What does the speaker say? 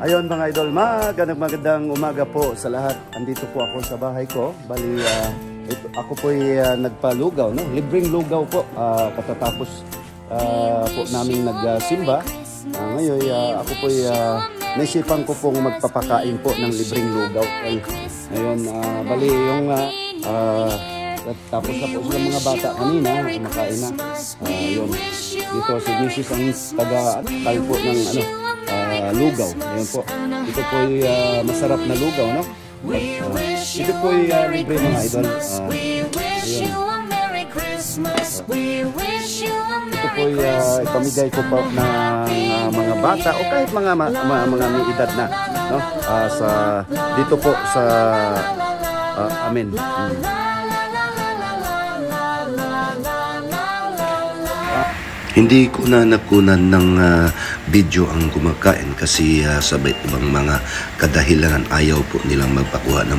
Ayun mga idol, magandang umaga po sa lahat. Andito po ako sa bahay ko. Bali, ako po nagpalugaw, no? Libreng lugaw po. Katatapos po namin nagsimba. Ngayon, ako po naisipan ko pong magpapakain po ng libreng lugaw. Ngayon, bali yung tapos na po sila mga bata kanina, kumakain na. Yun. Dito si Mrs. ang taga-tal po ng lugaw. Ayun po. Ito po ay masarap na lugaw, no? Ito po ay libre mga idol. Ito po ay ipamigay ko po ng mga bata o kahit mga may edad na, no? Dito po sa amin. Hindi ko na nakunan ng video ang kumakain kasi sa ibang mga kadahilanan ayaw po nilang magpakuha ng